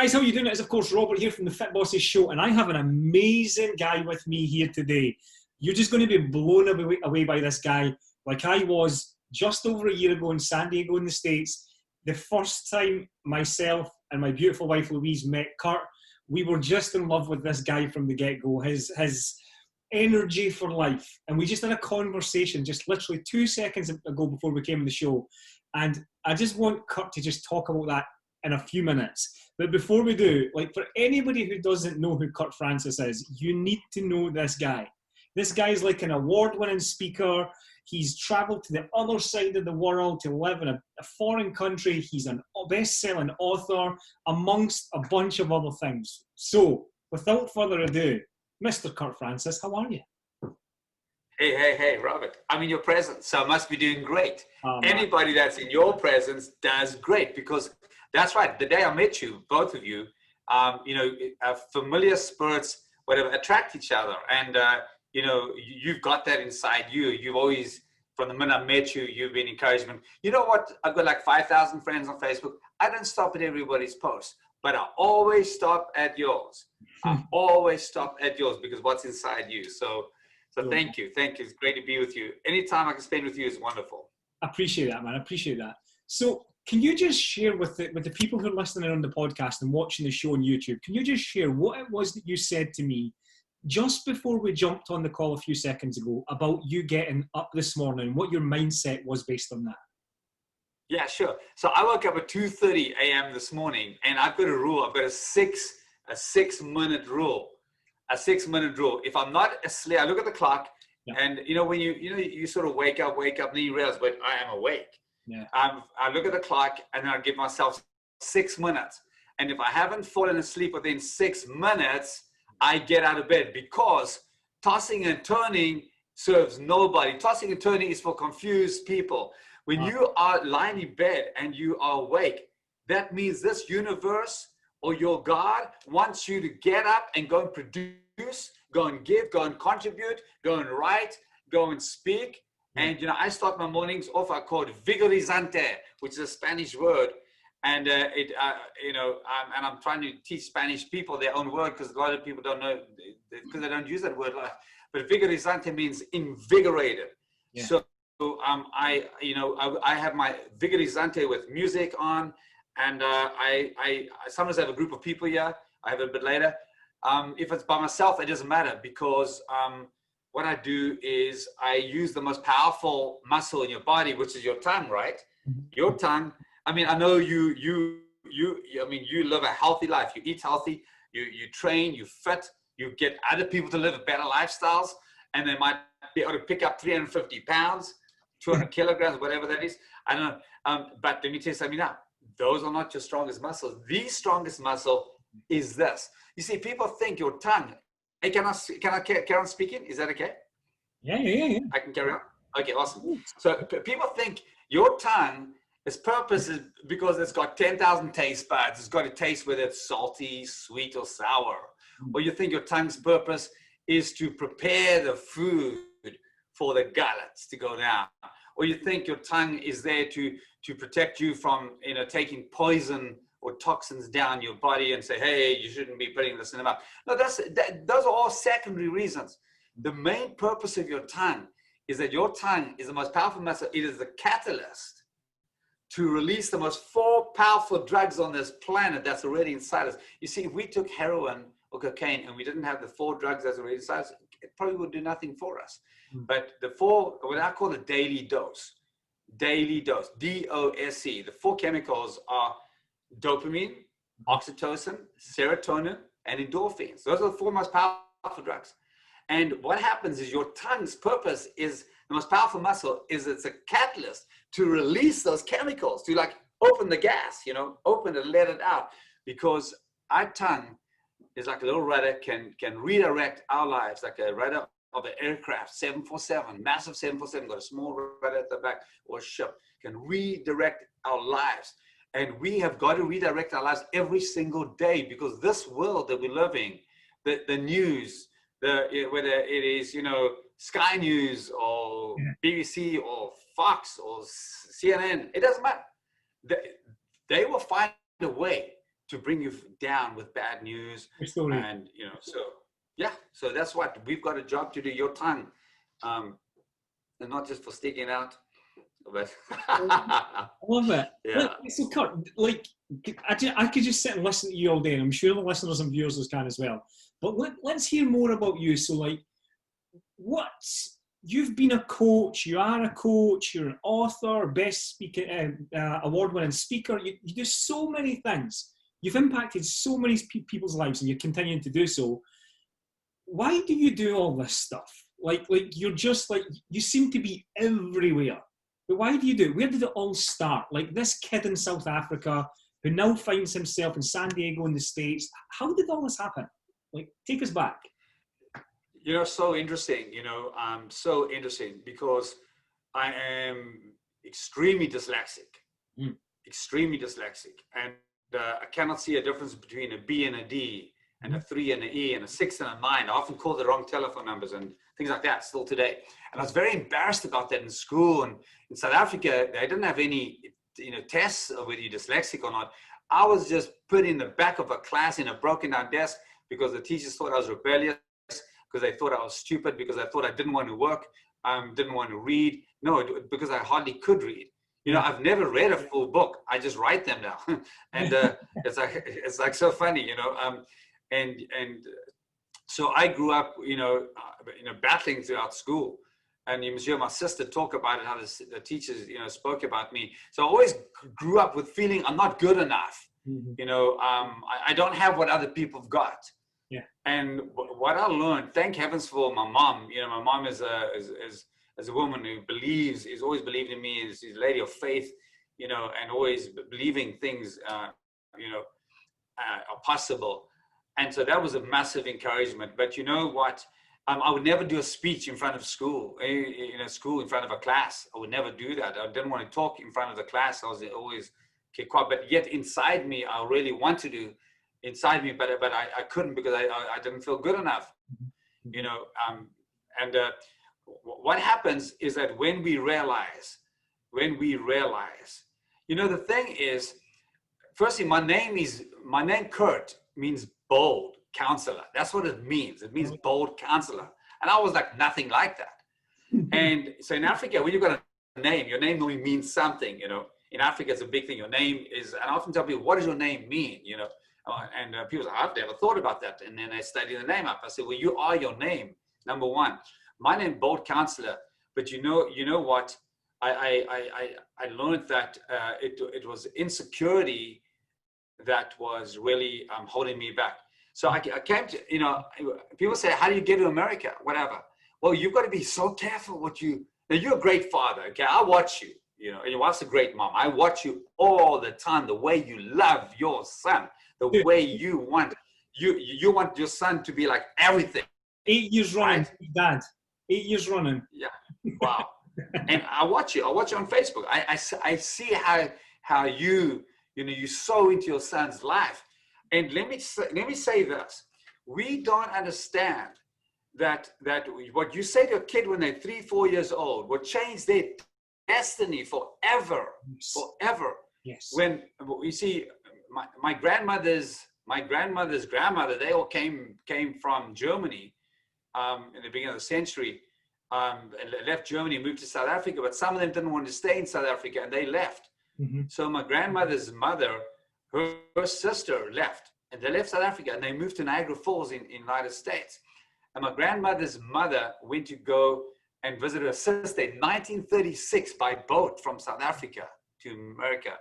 guys, how are you doing? It's of course Robert here from the Fit Bosses Show, and I have an amazing guy with me here today. You're just going to be blown away by this guy, like I was just over a year ago in San Diego in the States. The first time myself and my beautiful wife Louise met Kurt, we were just in love with this guy from the get-go. His energy for life, and we just had a conversation just literally 2 seconds ago before we came on the show, and I just want Kurt to just talk about that in a few minutes. But before we do, like, for anybody who doesn't know who Kurt Francis is, you need to know this guy. This guy is like an award-winning speaker. He's traveled to the other side of the world to live in a foreign country. He's a best-selling author, amongst a bunch of other things. So, without further ado, Mr. Kurt Francis, how are you? Hey, Robert. I'm in your presence, so I must be doing great. Anybody that's in your presence does great, because that's right. The day I met you, both of you, familiar spirits, whatever, attract each other. And, you've got that inside you. You've always, from the minute I met you, you've been encouragement. You know what? I've got like 5,000 friends on Facebook. I don't stop at everybody's post, but I always stop at yours. I always stop at yours because what's inside you. So thank you. Thank you. It's great to be with you. Anytime I can spend with you is wonderful. I appreciate that, man. I appreciate that. So can you just share with the people who are listening on the podcast and watching the show on YouTube, can you just share what it was that you said to me just before we jumped on the call a few seconds ago about you getting up this morning, what your mindset was based on that? Yeah, sure. So I woke up at 2:30 a.m. this morning, and I've got a rule. I've got a six-minute rule. A 6-minute rule. If I'm not asleep, I look at the clock, and when you sort of wake up, and then you realize, but I am awake. Yeah. I look at the clock, and then I give myself 6 minutes. And if I haven't fallen asleep within 6 minutes, I get out of bed, because tossing and turning serves nobody. Tossing and turning is for confused people. When you are lying in bed and you are awake, that means this universe or your God wants you to get up and go and produce, go and give, go and contribute, go and write, go and speak. And, I start my mornings off, I call it vigorizante, which is a Spanish word. And and I'm trying to teach Spanish people their own word, because a lot of people don't know, because they don't use that word. But vigorizante means invigorated. Yeah. So I have my vigorizante with music on, and I sometimes have a group of people here. I have it a bit later. If it's by myself, it doesn't matter, because what I do is I use the most powerful muscle in your body, which is your tongue, right? Your tongue. I mean, I know you live a healthy life. You eat healthy, you train, you fit, you get other people to live better lifestyles, and they might be able to pick up 350 pounds, 200 kilograms, whatever that is. I don't know. But let me tell you something now. Those are not your strongest muscles. The strongest muscle is this. You see, people think your tongue. Hey, can I carry on speaking? Is that okay? Yeah. I can carry on? Okay, awesome. So people think your tongue, its purpose is because it's got 10,000 taste buds. It's got to taste whether it's salty, sweet, or sour. Or you think your tongue's purpose is to prepare the food for the gullets to go down. Or you think your tongue is there to protect you from taking poison or toxins down your body and say, hey, you shouldn't be putting this in the mouth. No, those are all secondary reasons. The main purpose of your tongue is that your tongue is the most powerful muscle. It is the catalyst to release the most 4 powerful drugs on this planet that's already inside us. You see, if we took heroin or cocaine and we didn't have the 4 drugs that's already inside us, it probably would do nothing for us. But the 4, what I call a daily dose, DOSE, the 4 chemicals are dopamine, oxytocin, serotonin, and endorphins. Those are the 4 most powerful drugs. And what happens is your tongue's purpose is, the most powerful muscle is, it's a catalyst to release those chemicals, to like open the gas, open and let it out. Because our tongue is like a little rudder, can redirect our lives, like a rudder of an aircraft, 747, massive 747, got a small rudder at the back, or a ship, can redirect our lives. And we have got to redirect our lives every single day, because this world that we live in, the news, whether it is, Sky News or BBC or Fox or CNN, it doesn't matter. They will find a way to bring you down with bad news. Story. And, you know, so yeah, so that's what we've got a job to do, your tongue. And not just for sticking out, but I love it. yeah. So, Kurt, like, I could just sit and listen to you all day, and I'm sure the listeners and viewers can as well. But let's hear more about you. So, like, you've been a coach, you are a coach, you're an author, best speaker, award-winning speaker. You do so many things. You've impacted so many people's lives, and you're continuing to do so. Why do you do all this stuff? Like you're just like, you seem to be everywhere. But why do you do it? Where did it all start? Like this kid in South Africa who now finds himself in San Diego in the States. How did all this happen? Like, take us back. You know, so interesting, so interesting because I am extremely dyslexic, extremely dyslexic. And I cannot see a difference between a B and a D and a 3 and an E and a 6 and a 9. I often call the wrong telephone numbers and things like that still today. And I was very embarrassed about that in school. And in South Africa, they didn't have any, tests of whether you're dyslexic or not. I was just put in the back of a class in a broken down desk because the teachers thought I was rebellious, because they thought I was stupid, because I thought I didn't want to work, didn't want to read. No, because I hardly could read. I've never read a full book. I just write them now. And it's like so funny, and so I grew up, battling throughout school. And you must hear my sister talk about it, how the teachers, spoke about me. So I always grew up with feeling I'm not good enough. I don't have what other people have got. Yeah. And what I learned, thank heavens for my mom. My mom is a woman who has always believed in me. She's a lady of faith, and always believing things, are possible. And so that was a massive encouragement. But you know what? I would never do a speech in front of school, school in front of a class. I would never do that. I didn't want to talk in front of the class. I was always kept quiet. But yet inside me, I really want to do inside me, but I couldn't because I didn't feel good enough, and what happens is that when we realize, the thing is, firstly, my name Kurt means bold counselor. That's what it means. It means bold counselor. And I was like nothing like that. And so in Africa, when you've got a name, your name normally means something, In Africa, it's a big thing. Your name is, and I often tell people, what does your name mean, And people say, I've never thought about that. And then I study the name up. I say, well, you are your name, number one. My name, bold counselor. But you know what? I learned that it was insecurity that was really holding me back. So I came to, people say, how do you get to America? Whatever. Well, you've got to be so careful now you're a great father, okay? I watch you, and your wife's a great mom. I watch you all the time, the way you love your son, the way you want your son to be like everything. 8 years running, right? Dad. 8 years running. Yeah. Wow. And I watch you on Facebook. I see how you sow into your son's life. And let me say this. We don't understand that what you say to a kid when they're 3-4 years old will change their destiny forever. Yes. Forever. Yes. When you see my grandmother's grandmother, they all came from Germany in the beginning of the century, left Germany, moved to South Africa, but some of them didn't want to stay in South Africa and they left. Mm-hmm. So my grandmother's mother, her sister left, and they left South Africa and they moved to Niagara Falls in the United States. And my grandmother's mother went to go and visit her sister in 1936 by boat from South Africa to America.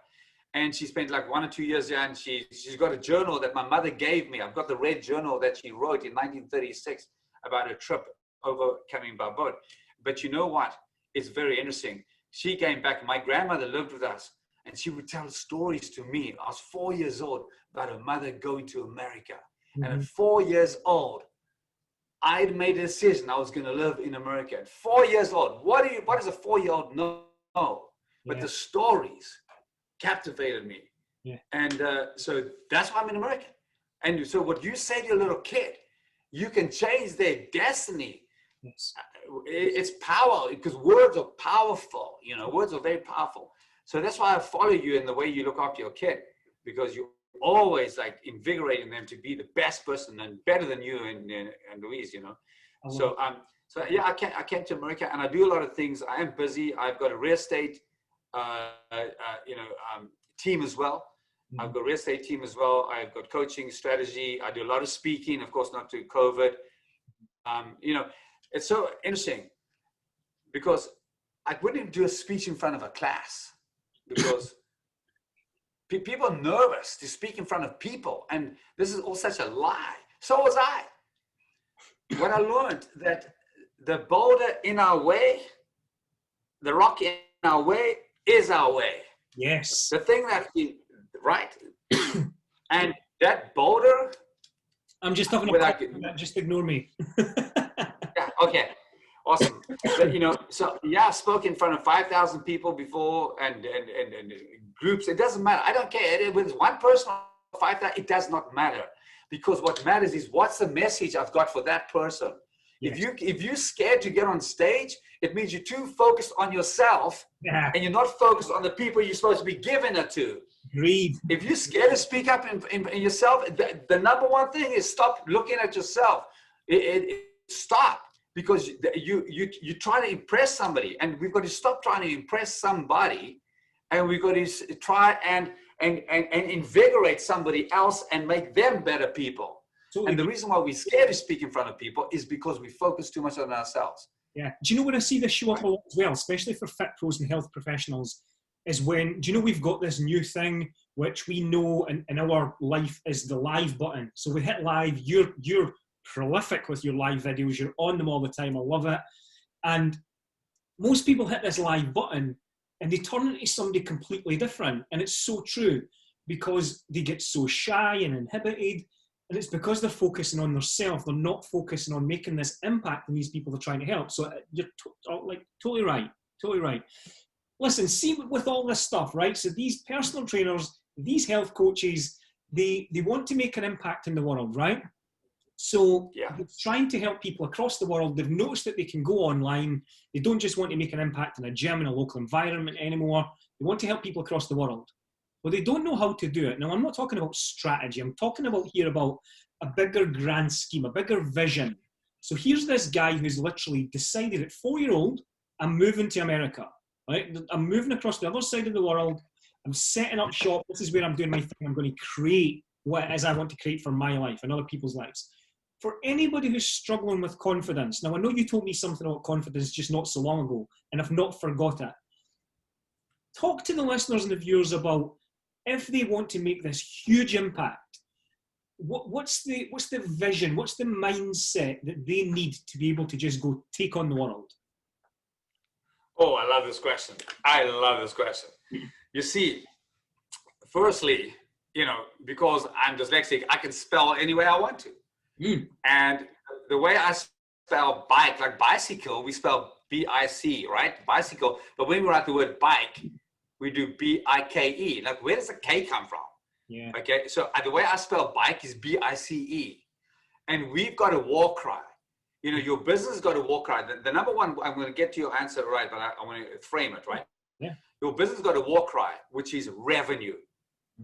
And she spent like 1 or 2 years there, and she's got a journal that my mother gave me. I've got the red journal that she wrote in 1936 about her trip over coming by boat. But you know what? It's very interesting. She came back. My grandmother lived with us, and she would tell stories to me. I was 4 years old about her mother going to America. Mm-hmm. And at 4 years old, I'd made a decision I was going to live in America. At 4 years old, what does a 4-year-old know? But the stories captivated me. Yeah. And so that's why I'm in America. And so what you say to your little kid, you can change their destiny. Yes. It's power, because words are powerful. Words are very powerful. So that's why I follow you in the way you look after your kid, because you always like invigorating them to be the best person and better than you and Louise, you know. So so yeah, I came to America and I do a lot of things. I am busy. I've got a real estate team as well. I've got a real estate team as well. I've got coaching, strategy. I do a lot of speaking, of course, not to COVID. You know, it's so interesting because I wouldn't do a speech in front of a class because people are nervous to speak in front of people. And this is all such a lie. So was I. When I learned that the boulder in our way, the rock in our way is our way. Yes. The thing that, right? And that boulder. I'm just having a just ignore me. Yeah, okay. Awesome. So, you know, so yeah, I spoke in front of 5,000 people before and groups. It doesn't matter. I don't care. Whether it's one person or 5,000, it does not matter. Because what matters is what's the message I've got for that person. Yes. If you're scared to get on stage, it means you're too focused on yourself and you're not focused on the people you're supposed to be giving it to. Agreed. If you're scared to speak up in yourself, the number one thing is stop looking at yourself. Stop, because you try to impress somebody, and we've got to stop trying to impress somebody, and we've got to try and invigorate somebody else and make them better people. Totally. And the reason why we're scared to speak in front of people is because we focus too much on ourselves. Yeah. Do you know when I see this show up a lot as well, especially for fit pros and health professionals, is when, do you know we've got this new thing which we know in our life is the live button. So we hit live, you're prolific with your live videos, you're on them all the time, I love it. And most people hit this live button and they turn into somebody completely different. And it's so true because they get so shy and inhibited. And it's because they're focusing on themselves. They're not focusing on making this impact on these people they're trying to help. So you're totally right. Totally right. Listen, see with all this stuff, right? So these personal trainers, these health coaches, they want to make an impact in the world, right? So they're trying to help people across the world. They've noticed that they can go online. They don't just want to make an impact in a gym, in a local environment anymore. They want to help people across the world. Well, they don't know how to do it. Now, I'm not talking about strategy. I'm talking about a bigger grand scheme, a bigger vision. So here's this guy who's literally decided at 4-year-old, I'm moving to America, right? I'm moving across the other side of the world. I'm setting up shop. This is where I'm doing my thing. I'm going to create what it is I want to create for my life and other people's lives. For anybody who's struggling with confidence, now I know you told me something about confidence just not so long ago, and I've not forgot it. Talk to the listeners and the viewers about if they want to make this huge impact, what's the vision, what's the mindset that they need to be able to just go take on the world? Oh, I love this question. I love this question. You see, firstly, you know, because I'm dyslexic, I can spell any way I want to. And the way I spell bike, like bicycle, we spell B-I-C, right? Bicycle. But when we write the word bike, we do B-I-K-E. Like, where does the K come from? Yeah. Okay, so the way I spell bike is B-I-C-E. And we've got a war cry. You know, your business has got a war cry. The number one, I'm going to get to your answer right, but I want to frame it, right? Yeah. Your business has got a war cry, which is revenue.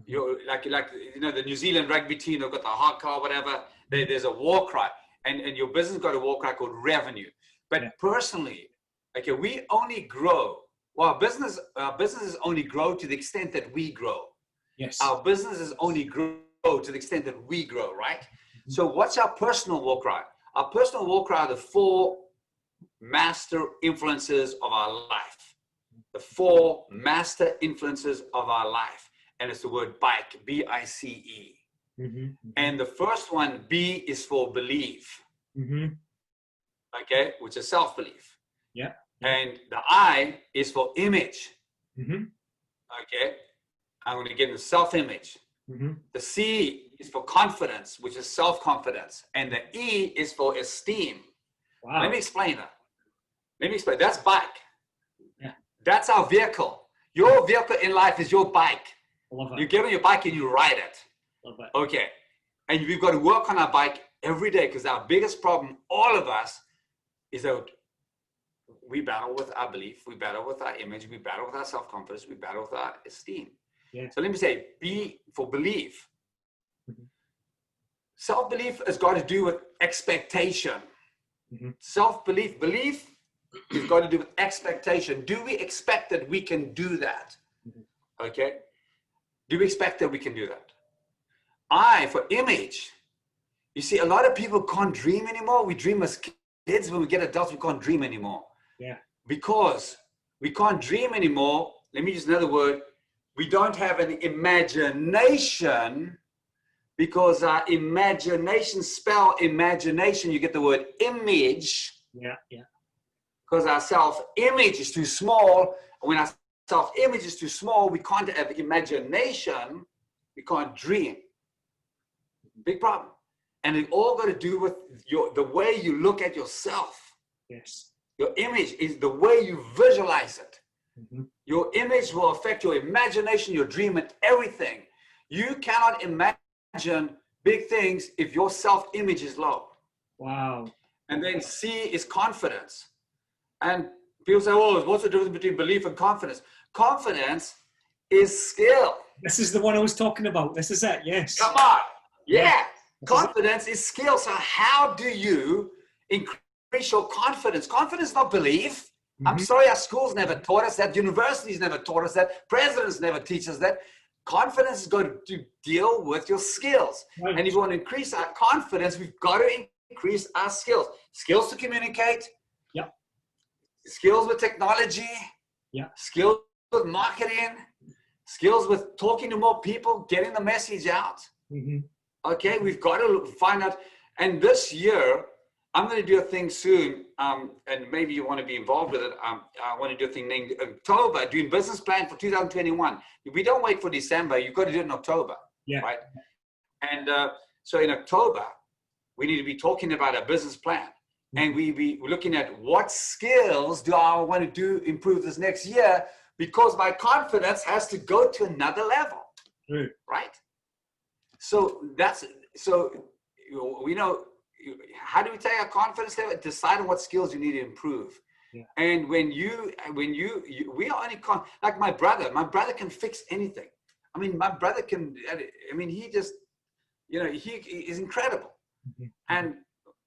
You're like you know, the New Zealand rugby team, they've got the hard car, whatever. There's a war cry. And your business has got a war cry called revenue. But personally, okay, we only grow. Well, our businesses only grow to the extent that we grow. Yes. Our businesses only grow to the extent that we grow, right? So what's our personal war cry? Our personal war cry are the 4 master influences of our life. The 4 master influences of our life. And it's the word bike, B-I-C-E. And the first one, B, is for belief. Okay, which is self-belief. Yeah. And the I is for image. Okay, I'm going to get into self-image. The C is for confidence, which is self-confidence. And the E is for esteem. Wow. Let me explain that. That's bike. Yeah. That's our vehicle. Your vehicle in life is your bike. I love it. You get on your bike and you ride it. Love it. Okay. And we've got to work on our bike every day, because our biggest problem, all of us, is that we battle with our belief, we battle with our image, we battle with our self-confidence, we battle with our esteem. Yeah. So let me say, B for belief. self-belief has got to do with expectation. Self-belief, belief has got to do with expectation. Do we expect that we can do that? Okay. Do we expect that we can do that? For image. You see, a lot of people can't dream anymore. We dream as kids. When we get adults, we can't dream anymore. Yeah. Because we can't dream anymore. Let me use another word. We don't have an imagination, because our imagination, spell imagination, you get the word image. Yeah, yeah. Because our self-image is too small. When our self-image is too small, we can't have imagination. We can't dream. Big problem. And it all got to do with the way you look at yourself. Yes. Your image is the way you visualize it. Your image will affect your imagination, your dream, and everything. You cannot imagine big things if your self-image is low. Wow. And then C is confidence. And people say, oh, what's the difference between belief and confidence? Confidence is skill. This is the one I was talking about. This is it. Yes. Come on. Yeah. Yeah. Confidence is skill. So how do you increase your confidence? Confidence is not belief. I'm sorry, our schools never taught us that. Universities never taught us that. Presidents never teach us that. Confidence is going to deal with your skills. Right. And if you want to increase our confidence, we've got to increase our skills. Skills to communicate. Yep. Skills with technology. Yeah. Skills with marketing. Skills with talking to more people, getting the message out. Okay, we've got to find out. And this year, I'm going to do a thing soon, and maybe you want to be involved with it. I want to do a thing named October, doing business plan for 2021. We don't wait for December. You've got to do it in October, right? And so in October, we need to be talking about a business plan. And we be looking at what skills do I want to do, improve this next year, because my confidence has to go to another level, right? So we know, how do we take our confidence level? Decide on what skills you need to improve. And when we are only like my brother can fix anything. I mean, my brother can, I mean, he just, he is incredible. And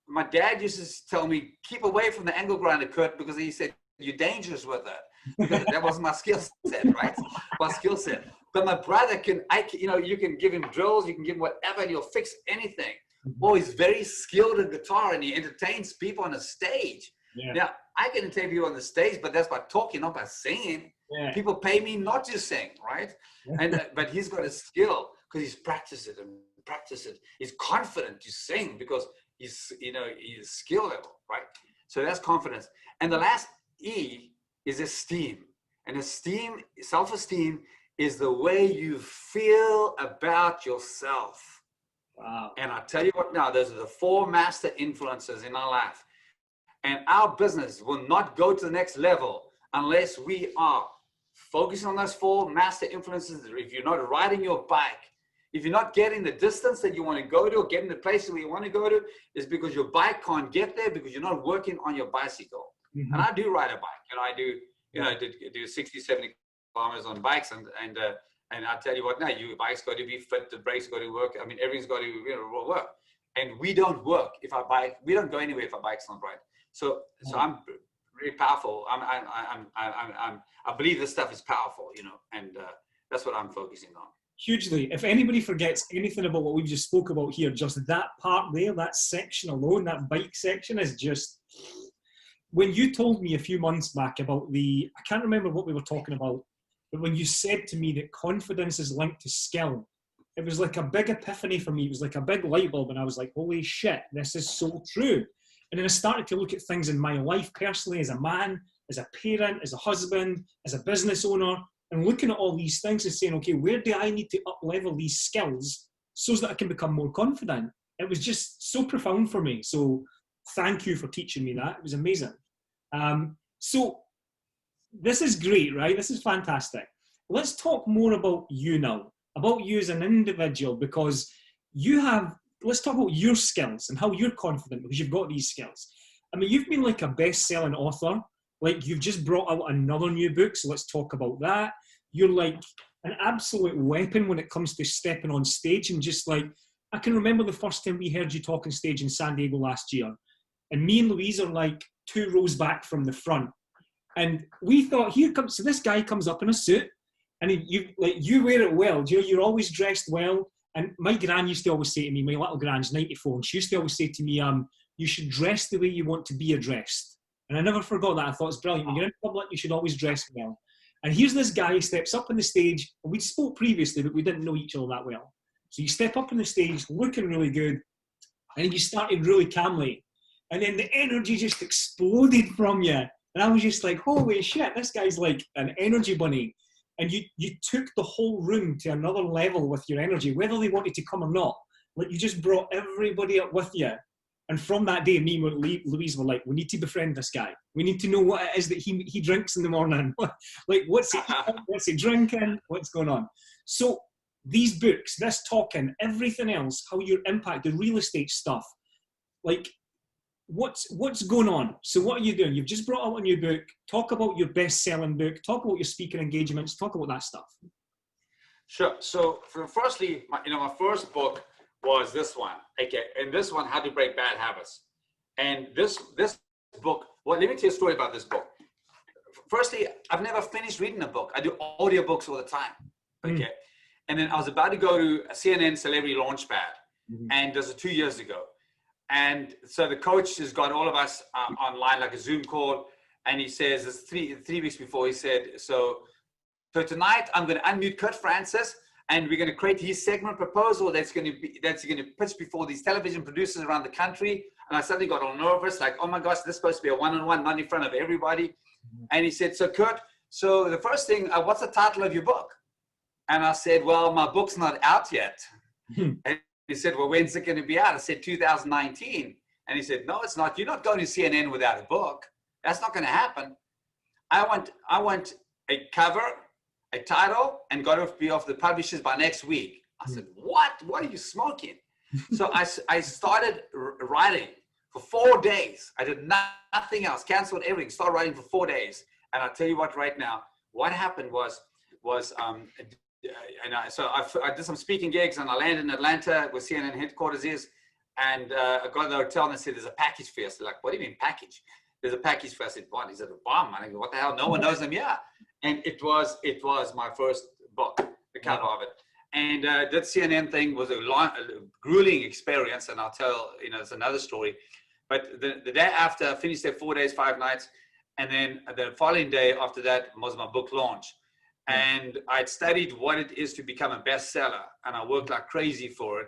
my dad used to tell me, keep away from the angle grinder, Kurt, because he said, you're dangerous with that. Because that wasn't my skill set, right? My skill set. But my brother can, you can give him drills, you can give him whatever, and he'll fix anything. Well, he's very skilled at guitar, and he entertains people on the stage. Now, I can entertain people on the stage, but that's by talking, not by singing. People pay me not to sing, right? And but he's got a skill because he's practiced it and practiced it. He's confident to sing because he's skill level, right? So that's confidence. And the last E is esteem. And esteem, self-esteem, is the way you feel about yourself. Wow. And I'll tell you what now, those are the 4 master influences in our life. And our business will not go to the next level unless we are focusing on those 4 master influences. If you're not riding your bike, if you're not getting the distance that you want to go to, or getting the places where you want to go to, is because your bike can't get there because you're not working on your bicycle. And I do ride a bike. I do 60, 70 kilometers on bikes, and I'll tell you what now, your bike's got to be fit, the brakes got to work. I mean, everything's got to work. And we don't work if our bike, we don't go anywhere if our bike's not right. So I'm really powerful. I believe this stuff is powerful, and that's what I'm focusing on. Hugely. If anybody forgets anything about what we've just spoke about here, just that part there, that section alone, that bike section is just, when you told me a few months back about I can't remember what we were talking about, but when you said to me that confidence is linked to skill, it was like a big epiphany for me. It was like a big light bulb, and I was like, holy shit, this is so true. And then I started to look at things in my life personally, as a man, as a parent, as a husband, as a business owner, and looking at all these things and saying, okay, where do I need to up-level these skills so that I can become more confident? It was just so profound for me. So thank you for teaching me that. It was amazing. So this is great, right? This is fantastic. Let's talk more about you now, about you as an individual, because let's talk about your skills and how you're confident because you've got these skills. I mean, you've been like a best-selling author. Like, you've just brought out another new book, so let's talk about that. You're like an absolute weapon when it comes to stepping on stage and just like I can remember the first time we heard you talk on stage in San Diego last year, and me and Louise are like 2 rows back from the front. And we thought, so this guy comes up in a suit, and you wear it well. You know, you're always dressed well. And my gran used to always say to me, my little gran's 94, and she used to always say to me, you should dress the way you want to be addressed. And I never forgot that. I thought it's brilliant. When you're in public, you should always dress well. And here's this guy who steps up on the stage, and we spoke previously, but we didn't know each other that well. So you step up on the stage looking really good, and you started really calmly. And then the energy just exploded from you. And I was just like, holy shit, this guy's like an energy bunny. And you took the whole room to another level with your energy, whether they wanted to come or not. Like, you just brought everybody up with you. And from that day, me and Louise were like, we need to befriend this guy. We need to know what it is that he drinks in the morning. Like, what's he drinking? What's going on? So these books, this talking, everything else, how your impact, the real estate stuff, like, what's going on? So what are you doing? You've just brought out a new book. Talk about your best-selling book. Talk about your speaking engagements. Talk about that stuff. Sure. So firstly, my first book was this one. Okay, and this one, How to Break Bad Habits. And this book, well, let me tell you a story about this book. Firstly, I've never finished reading a book. I do audiobooks all the time. Okay. And then I was about to go to a CNN Celebrity Launchpad, and this was 2 years ago. And so the coach has got all of us online, like a Zoom call. And he says, it's three weeks before, he said, so tonight I'm going to unmute Kurt Francis, and we're going to create his segment proposal that's going to pitch before these television producers around the country. And I suddenly got all nervous, like, oh my gosh, this is supposed to be a one-on-one, not in front of everybody. And he said, so Kurt, so the first thing, what's the title of your book? And I said, well, my book's not out yet. And he said, well, when's it going to be out? I said, 2019. And he said, no, it's not. You're not going to CNN without a book. That's not going to happen. I want a cover, a title, and got to be off the publishers by next week. I said, what? What are you smoking? So I started writing for 4 days. I did nothing else, canceled everything, started writing for 4 days. And I'll tell you what, right now, what happened was so I did some speaking gigs, and I landed in Atlanta where CNN headquarters is, and I got to the hotel, and they said, there's a package for us. They're like, what do you mean package? There's a package for us. I said, what? He said, a bomb. I go, what the hell? No one knows them. Yeah. And it was my first book, the cover of it. And that CNN thing was a grueling experience, and I'll tell, it's another story. But the day after, I finished there 4 days, 5 nights, and then the following day after that was my book launch. And I'd studied what it is to become a bestseller, and I worked like crazy for it.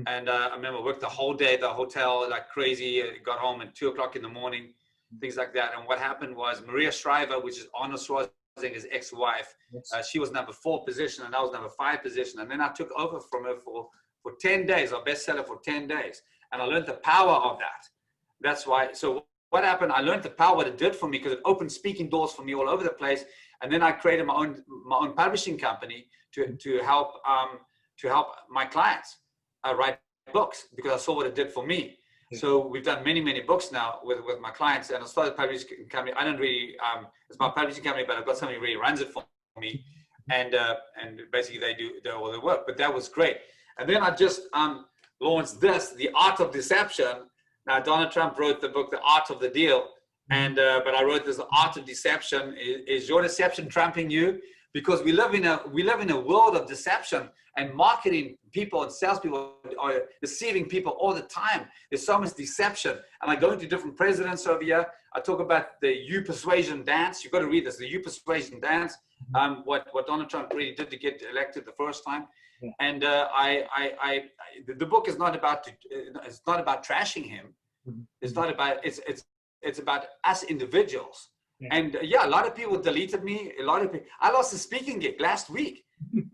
And I remember I worked the whole day at the hotel like crazy. I got home at 2 o'clock in the morning, things like that. And what happened was Maria Shriver, which is Arnold Schwarzenegger's ex-wife, she was number 4 position, and I was number 5 position. And then I took over from her for 10 days, our bestseller for 10 days. And I learned the power of that. That's why. So what happened? I learned the power, what it did for me, because it opened speaking doors for me all over the place. And then I created my own publishing company to help my clients write books, because I saw what it did for me. So we've done many books now with my clients, and I started a publishing company. I don't really it's my publishing company, but I've got somebody who really runs it for me, and basically they do all the work. But that was great. And then I just launched this, The Art of Deception. Now Donald Trump wrote the book, The Art of the Deal. And but I wrote this, The Art of Deception. Is your deception trumping you? Because we live in a world of deception, and marketing people and salespeople are deceiving people all the time. There's so much deception. And I go into different presidents over here. I talk about the You Persuasion Dance. You've got to read this, the You Persuasion Dance. What Donald Trump really did to get elected the first time. And the book is not about trashing him. It's not about it's about us individuals. And a lot of people deleted me. I lost a speaking gig last week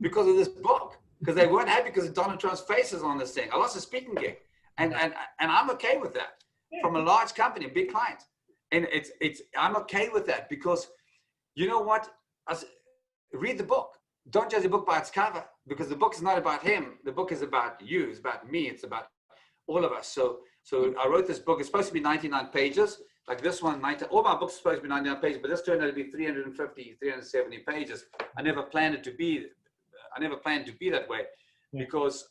because of this book, because they weren't happy because Donald Trump's face is on this thing. I lost a speaking gig, and I'm okay with that from a large company, a big client, and I'm okay with that, because you know what? Read the book. Don't judge the book by its cover, because the book is not about him. The book is about you. It's about me. It's about all of us. So I wrote this book. It's supposed to be 99 pages. Like this one, all my books are supposed to be 99 pages, but this turned out to be 350, 370 pages. I never planned it to be that way, because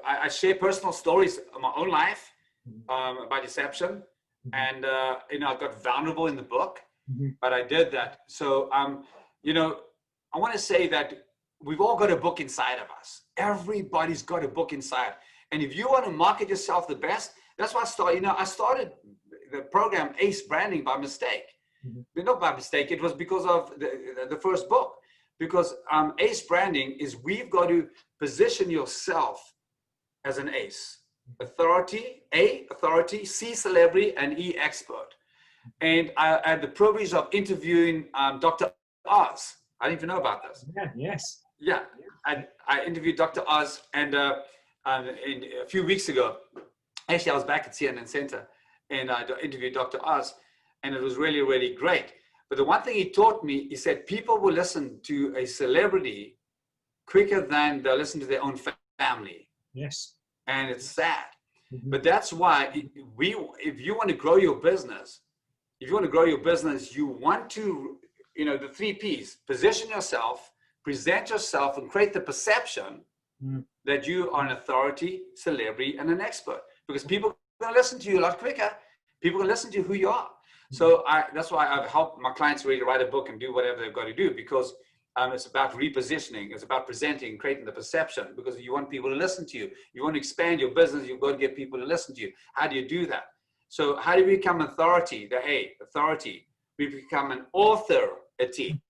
I share personal stories of my own life about deception. And, I got vulnerable in the book, but I did that. So, I want to say that we've all got a book inside of us. Everybody's got a book inside. And if you want to market yourself the best, that's why I started the program Ace Branding by mistake. Not by mistake, it was because of the first book. Because Ace Branding is we've got to position yourself as an ace. Authority, A, authority, C, celebrity, and E, expert. And I had the privilege of interviewing Dr. Oz. I didn't even know about this. Yeah, yes. Yeah, I interviewed Dr. Oz, and a few weeks ago, actually I was back at CNN Center, and I interviewed Dr. Oz, and it was really, really great. But the one thing he taught me, he said people will listen to a celebrity quicker than they'll listen to their own family. Yes. And it's sad. But that's why if you want to grow your business, you want to, the 3 P's, position yourself, present yourself, and create the perception that you are an authority, celebrity, and an expert. Because people are going to listen to you a lot quicker. People are going to listen to who you are. So that's why I've helped my clients really write a book and do whatever they've got to do, because it's about repositioning. It's about presenting, creating the perception, because you want people to listen to you. You want to expand your business. You've got to get people to listen to you. How do you do that? So how do we become authority? The A, authority. We become an authority.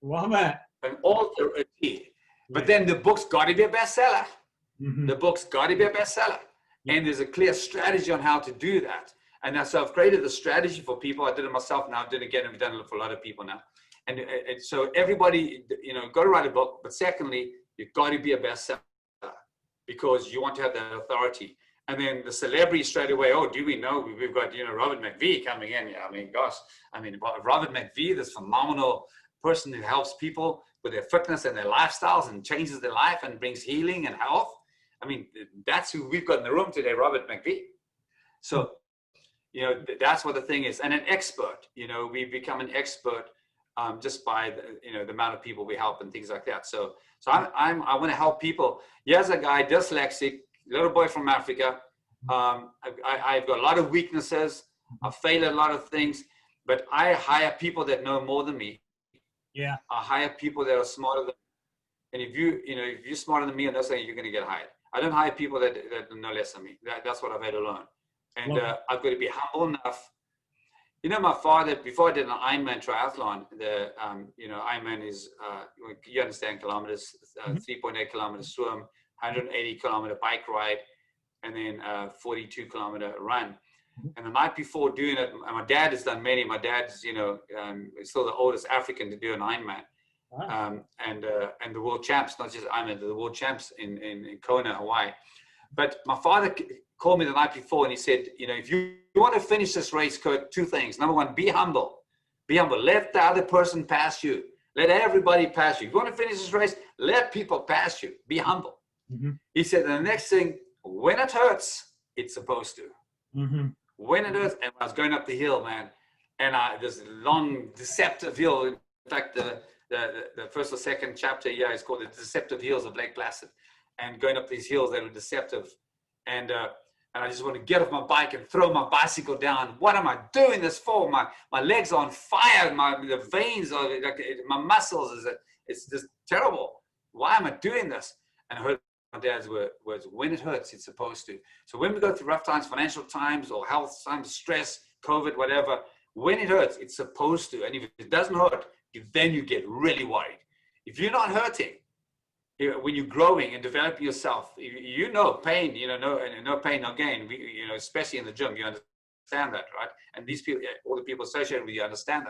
Love it. An authority. But then the book's got to be a bestseller. The book's got to be a bestseller. And there's a clear strategy on how to do that. And that's, so I've created a strategy for people. I did it myself now. I did it again. I've done it for a lot of people now. And so everybody, got to write a book. But secondly, you've got to be a bestseller because you want to have that authority. And then the celebrity straight away, oh, do we know? We've got, Robert McVie coming in. Yeah, Robert McVie, this phenomenal person who helps people with their fitness and their lifestyles and changes their life and brings healing and health. That's who we've got in the room today, Robert McVie. So, that's what the thing is. And an expert, we've become an expert just by the amount of people we help and things like that. So I want to help people. Here's a guy, dyslexic, little boy from Africa. I've got a lot of weaknesses. I fail at a lot of things, but I hire people that know more than me. Yeah. I hire people that are smarter than me. And if you're smarter than me, and that's saying you're going to get hired. I don't hire people that know less than me. That's what I've had to learn. And I've got to be humble enough. My father, before I did an Ironman triathlon, the Ironman is, you understand kilometers, 3.8 kilometers swim, 180 kilometer bike ride, and then 42 kilometer run. And the night before doing it, my dad has done many. My dad's, still the oldest African to do an Ironman. Wow. And the world champs, not just Ironman, the world champs in Kona, Hawaii. But my father called me the night before and he said, if you want to finish this race, Kurt, 2 things. Number 1, be humble. Be humble. Let the other person pass you. Let everybody pass you. If you want to finish this race, let people pass you. Be humble. He said, the next thing, when it hurts, it's supposed to. When it hurts, and I was going up the hill, man, and this long deceptive hill. In fact, the first or second chapter here is called The Deceptive Hills of Lake Placid. And going up these hills that are deceptive. And I just want to get off my bike and throw my bicycle down. What am I doing this for? My legs are on fire. The veins are like my muscles. It's just terrible. Why am I doing this? And I heard my dad's words, when it hurts, it's supposed to. So when we go through rough times, financial times or health times, stress, COVID, whatever, when it hurts, it's supposed to. And if it doesn't hurt, then you get really worried. If you're not hurting, when you're growing and developing yourself, pain, no pain, no gain. Especially in the gym, you understand that, right? And these people, all the people associated with you understand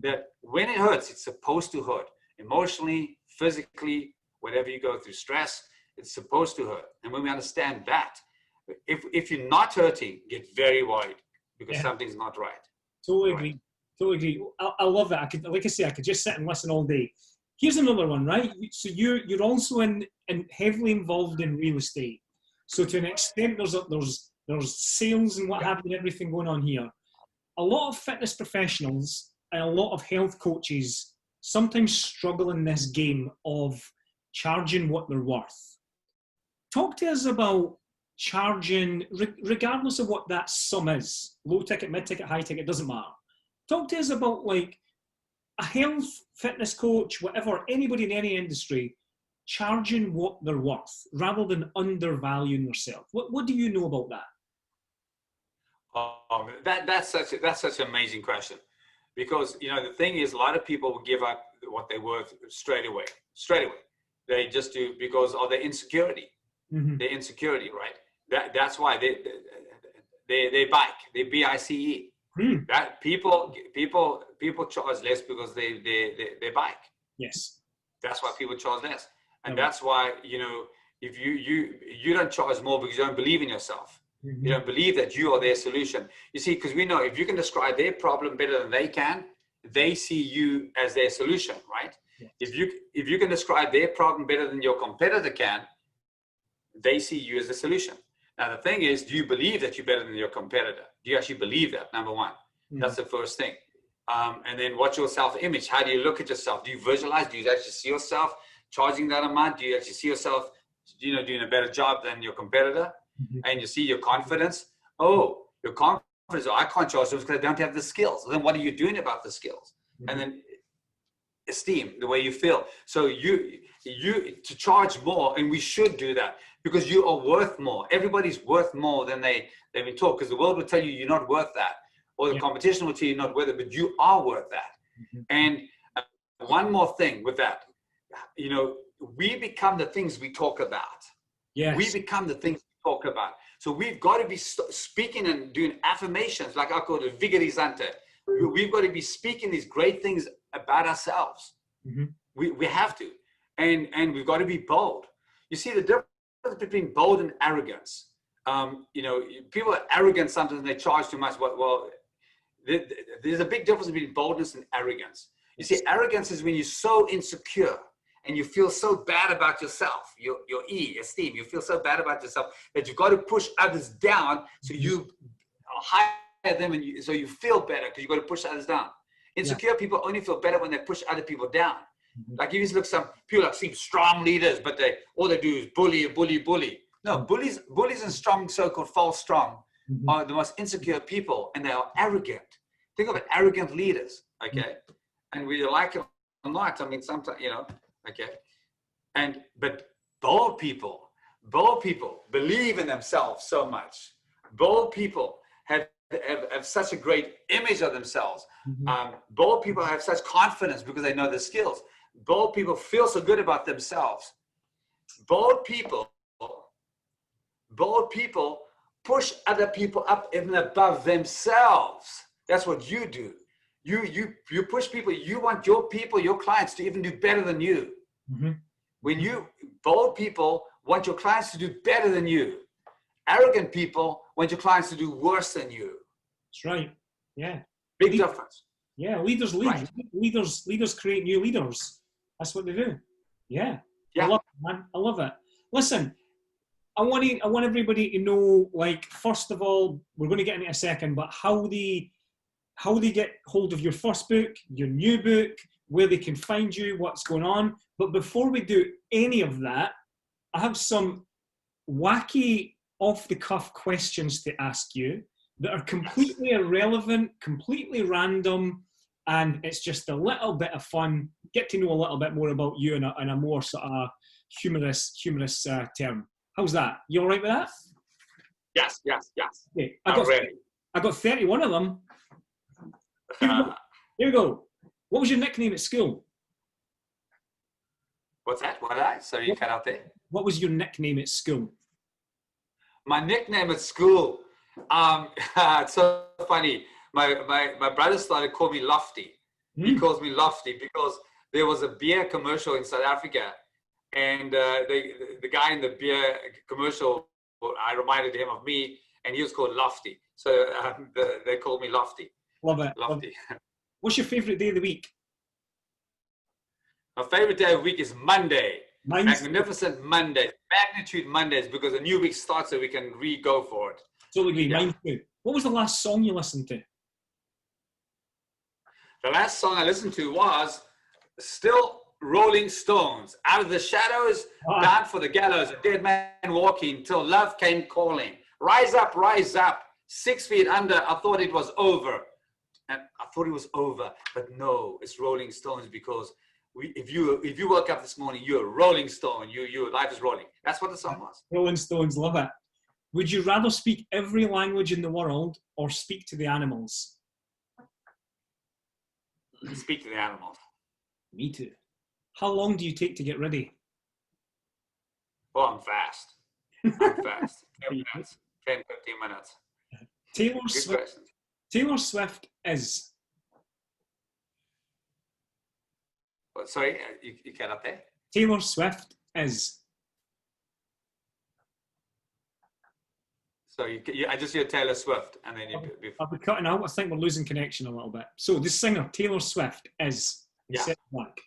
that when it hurts, it's supposed to hurt emotionally, physically, whatever you go through, stress, it's supposed to hurt. And when we understand that, if you're not hurting, get very worried because something's not right. Totally agree. Totally agree. I love that. I could just sit and listen all day. Here's another one, right? So you're also in heavily involved in real estate. So to an extent, there's sales and what have you, everything going on here. A lot of fitness professionals and a lot of health coaches sometimes struggle in this game of charging what they're worth. talk to us about charging, regardless of what that sum is, low ticket, mid ticket, high ticket, doesn't matter. Talk to us about like a health, fitness coach, whatever, anybody in any industry, charging what they're worth rather than undervaluing yourself. What do you know about that? That's such an amazing question, because the thing is, a lot of people will give up what they're worth straight away. They just do because of their insecurity. Mm-hmm. Their insecurity, right? That's why they bike. They BICE. That people charge less because they bike. Yes. That's why people charge less, and that's why if you don't charge more because you don't believe in yourself. Mm-hmm. You don't believe that you are their solution. You see, because we know if you can describe their problem better than they can, they see you as their solution, right? Yes. If you can describe their problem better than your competitor can, they see you as the solution. Now, the thing is, do you believe that you're better than your competitor? Do you actually believe that? Number one. Mm-hmm. That's the first thing. And then what's your self-image? How do you look at yourself? Do you visualize? Do you actually see yourself charging that amount? Do you actually see yourself, doing a better job than your competitor? Mm-hmm. And you see your confidence. Oh, your confidence. Oh, I can't charge those because I don't have the skills. Then what are you doing about the skills? Mm-hmm. And then esteem, the way you feel. So you to charge more, and we should do that because you are worth more. Everybody's worth more than they've been taught, because the world will tell you you're not worth that, or the competition will tell you you're not worth it, but you are worth that. Mm-hmm. And one more thing with that, we become the things we talk about. Yes. We become the things we talk about. So we've got to be speaking and doing affirmations, like I call it vigorizante. We've got to be speaking these great things about ourselves. Mm-hmm. We have to. And we've got to be bold. You see the difference between bold and arrogance. People are arrogant sometimes and they charge too much. Well, there's a big difference between boldness and arrogance. You see, arrogance is when you're so insecure and you feel so bad about yourself, your esteem. You feel so bad about yourself that you've got to push others down so you are higher them, and so you feel better because you've got to push others down. Insecure people only feel better when they push other people down. Mm-hmm. Like you just look, some people that seem strong leaders, but all they do is bully. No, bullies and strong, so-called false strong, mm-hmm. are the most insecure people, and they are arrogant. Think of it, arrogant leaders, okay? Mm-hmm. And we like it or not. I mean, sometimes, okay. But bold people believe in themselves so much. Bold people have such a great image of themselves. Mm-hmm. Bold people have such confidence because they know their skills. Bold people feel so good about themselves. Bold people push other people up even above themselves. That's what you do. You push people. You want your people, your clients, to even do better than you. Mm-hmm. Bold people want your clients to do better than you. Arrogant people want your clients to do worse than you. That's right. Yeah. Big difference. Yeah. Leaders lead. Right. Leaders create new leaders. That's what they do. Yeah. Yeah. I love it, man. I love it. Listen, I want everybody to know, like, first of all, we're going to get into a second, but how they get hold of your first book, your new book, where they can find you, what's going on. But before we do any of that, I have some wacky, off-the-cuff questions to ask you that are completely irrelevant, completely random, and it's just a little bit of fun. Get to know a little bit more about you in a more sort of humorous term. How's that? You all right with that? Yes. Okay. I got 31 of them. Here we go. What was your nickname at school? What's that? What did I? Sorry, you cut out there. What was your nickname at school? My nickname at school, it's so funny. My brother started calling me Lofty. He calls me Lofty because there was a beer commercial in South Africa, and the guy in the beer commercial, I reminded him of me, and he was called Lofty. So they called me Lofty. Love it. Lofty. What's your favorite day of the week? My favorite day of the week is Monday. Magnificent Mondays, magnitude Mondays, because a new week starts so we can re-go for it. Totally agree. Yeah. Mine too. What was the last song you listened to? The last song I listened to was still Rolling Stones. Out of the shadows, bound for the gallows, a dead man walking, till love came calling. Rise up, 6 feet under. I thought it was over. And I thought it was over, but no, it's Rolling Stones, because if you woke up this morning, you're a Rolling Stone. Your life is rolling. That's what the song was. Rolling Stones, love it. Would you rather speak every language in the world or speak to the animals? Speak to the animals. Me too. How long do you take to get ready? Oh, I'm fast. I'm fast. 10 minutes. 10, 15 minutes. Taylor Swift is. Oh, sorry, you can't up there? Taylor Swift is. So I just hear Taylor Swift, and then I'll be cutting out. I think we're losing connection a little bit. So the singer Taylor Swift is. Yeah. Blank.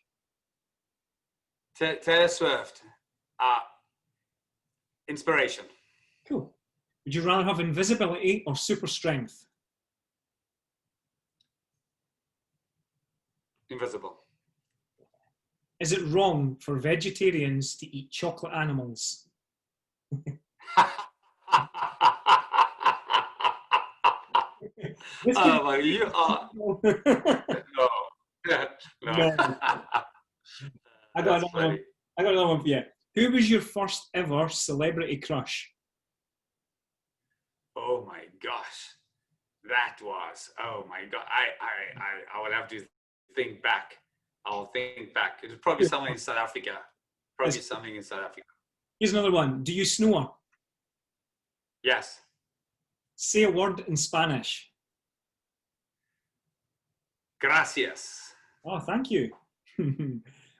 Taylor Swift. Inspiration. Cool. Would you rather have invisibility or super strength? Invisible. Is it wrong for vegetarians to eat chocolate animals? Oh, you are. No. No. I got another one for you. Who was your first ever celebrity crush? Oh my gosh. That was, oh my God. I would have to think back. I'll think back. It was probably someone in South Africa. Probably something in South Africa. Here's another one. Do you snore? Yes. Say a word in Spanish. Gracias. Oh, thank you.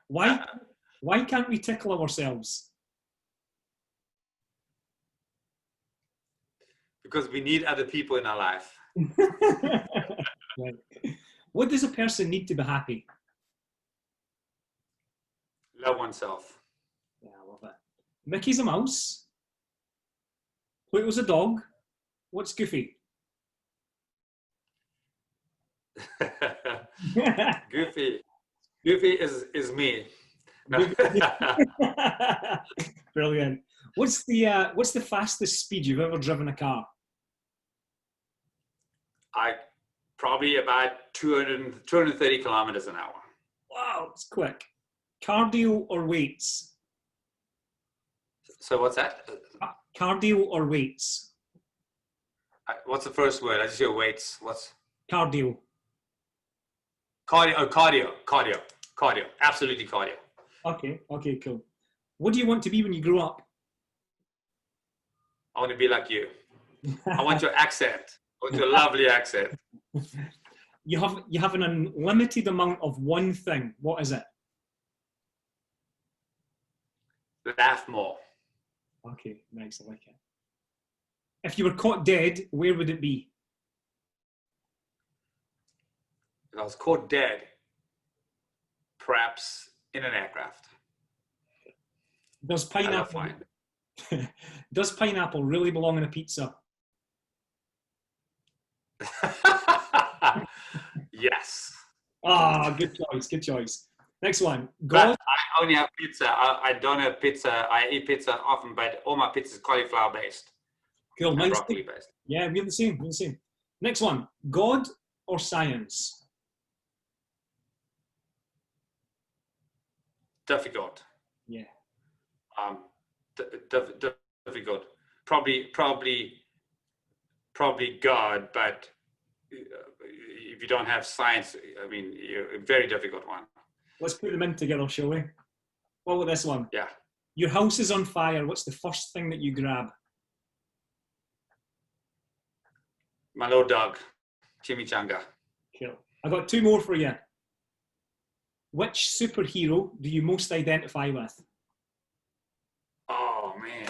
Why can't we tickle ourselves? Because we need other people in our life. Right. What does a person need to be happy? Love oneself. Yeah, I love it. Mickey's a mouse. Pluto's a dog. What's Goofy? Goofy is me. No. Brilliant. What's the fastest speed you've ever driven a car? Probably about 230 kilometers an hour. Wow, it's quick. Cardio or weights? So what's that? Cardio or weights? What's the first word? I just hear weights. What's cardio? Cardio. Oh, cardio. Absolutely cardio. Okay, cool. What do you want to be when you grow up? I want to be like you. I want your accent. I want your lovely accent. You have an unlimited amount of one thing. What is it? Laugh more. Okay, nice. I like it. If you were caught dead, where would it be? If I was caught dead, perhaps in an aircraft. Does pineapple really belong in a pizza? Yes. Ah, good choice. Next one. God. I only have pizza. I don't have pizza. I eat pizza often, but all my pizza is cauliflower based. Cool. And broccoli based. Yeah, we're the same. Next one. God or science? Difficult. Yeah. Difficult. Probably God, but if you don't have science, I mean, you're a very difficult one. Let's put them in together, shall we? What about this one? Yeah. Your house is on fire. What's the first thing that you grab? My little dog, Chimichanga. Cool. I got two more for you. Which superhero do you most identify with? Oh man.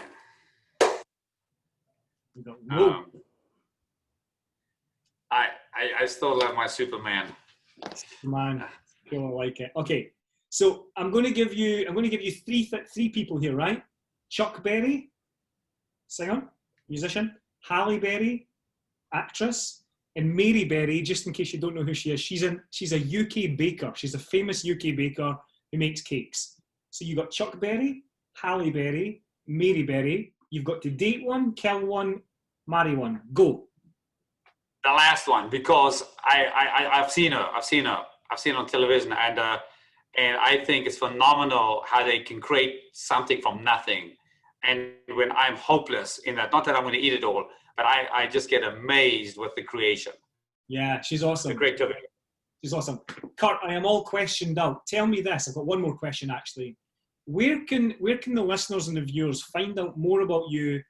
I still love my Superman. Man, cool, I like it. Okay, so I'm going to give you three people here, right? Chuck Berry, singer, musician. Halle Berry, actress, and Mary Berry. Just in case you don't know who she is, she's a UK baker. She's a famous UK baker who makes cakes. So you got Chuck Berry, Halle Berry, Mary Berry. You've got to date one, kill one, marry one. Go. The last one, because I've seen her on television, and I think it's phenomenal how they can create something from nothing. And when I'm hopeless in that, not that I'm going to eat it all, but I just get amazed with the creation. Yeah, she's awesome. The creativity. She's awesome. Kurt, I am all questioned out. Tell me this. I've got one more question, actually. Where can the listeners and the viewers find out more about you,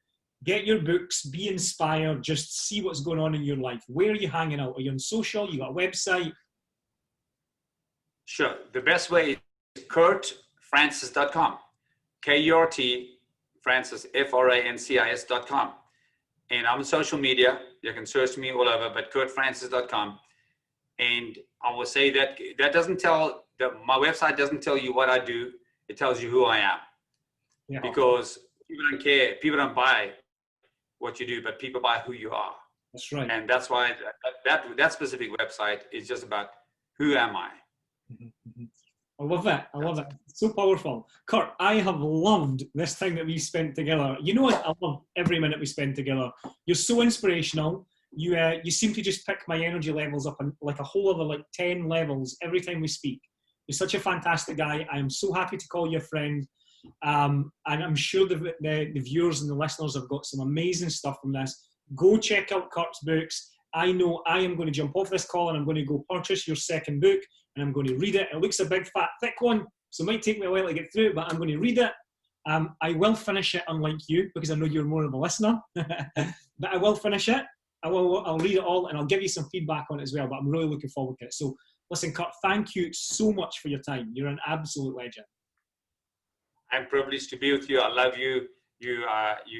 get your books, be inspired, just see what's going on in your life? Where are you hanging out? Are you on social? You got a website? Sure. The best way is kurtfrancis.com. K-U-R-T, Francis, F-R-A-N-C-I-S.com. And I'm on social media. You can search me all over, but kurtfrancis.com. And I will say that doesn't tell, my website doesn't tell you what I do. It tells you who I am. Yeah. Because people don't care. People don't buy what you do, but people buy who you are. That's right. And that's why that specific website is just about who am I. Mm-hmm. I love it. I love it. It's so powerful. Kurt, I have loved this time that we spent together. You know what? I love every minute we spend together. You're so inspirational. You seem to just pick my energy levels up like a whole other 10 levels every time we speak. You're such a fantastic guy. I am so happy to call you a friend. And I'm sure the viewers and the listeners have got some amazing stuff from this. Go check out Kurt's books. I know I am going to jump off this call and I'm going to go purchase your second book and I'm going to read it. It looks a big, fat, thick one, so it might take me a while to get through it, but I'm going to read it. I will finish it, unlike you, because I know you're more of a listener. But I will finish it. I'll read it all and I'll give you some feedback on it as well, but I'm really looking forward to it. So listen, Kurt, thank you so much for your time. You're an absolute legend. I'm privileged to be with you. I love you. You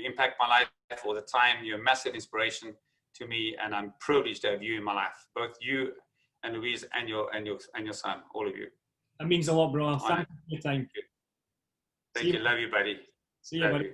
impact my life all the time. You're a massive inspiration to me, and I'm privileged to have you in my life. Both you and Louise and your son, all of you. That means a lot, bro. Thank you for your time. Thank you. Love you, buddy. See you, buddy.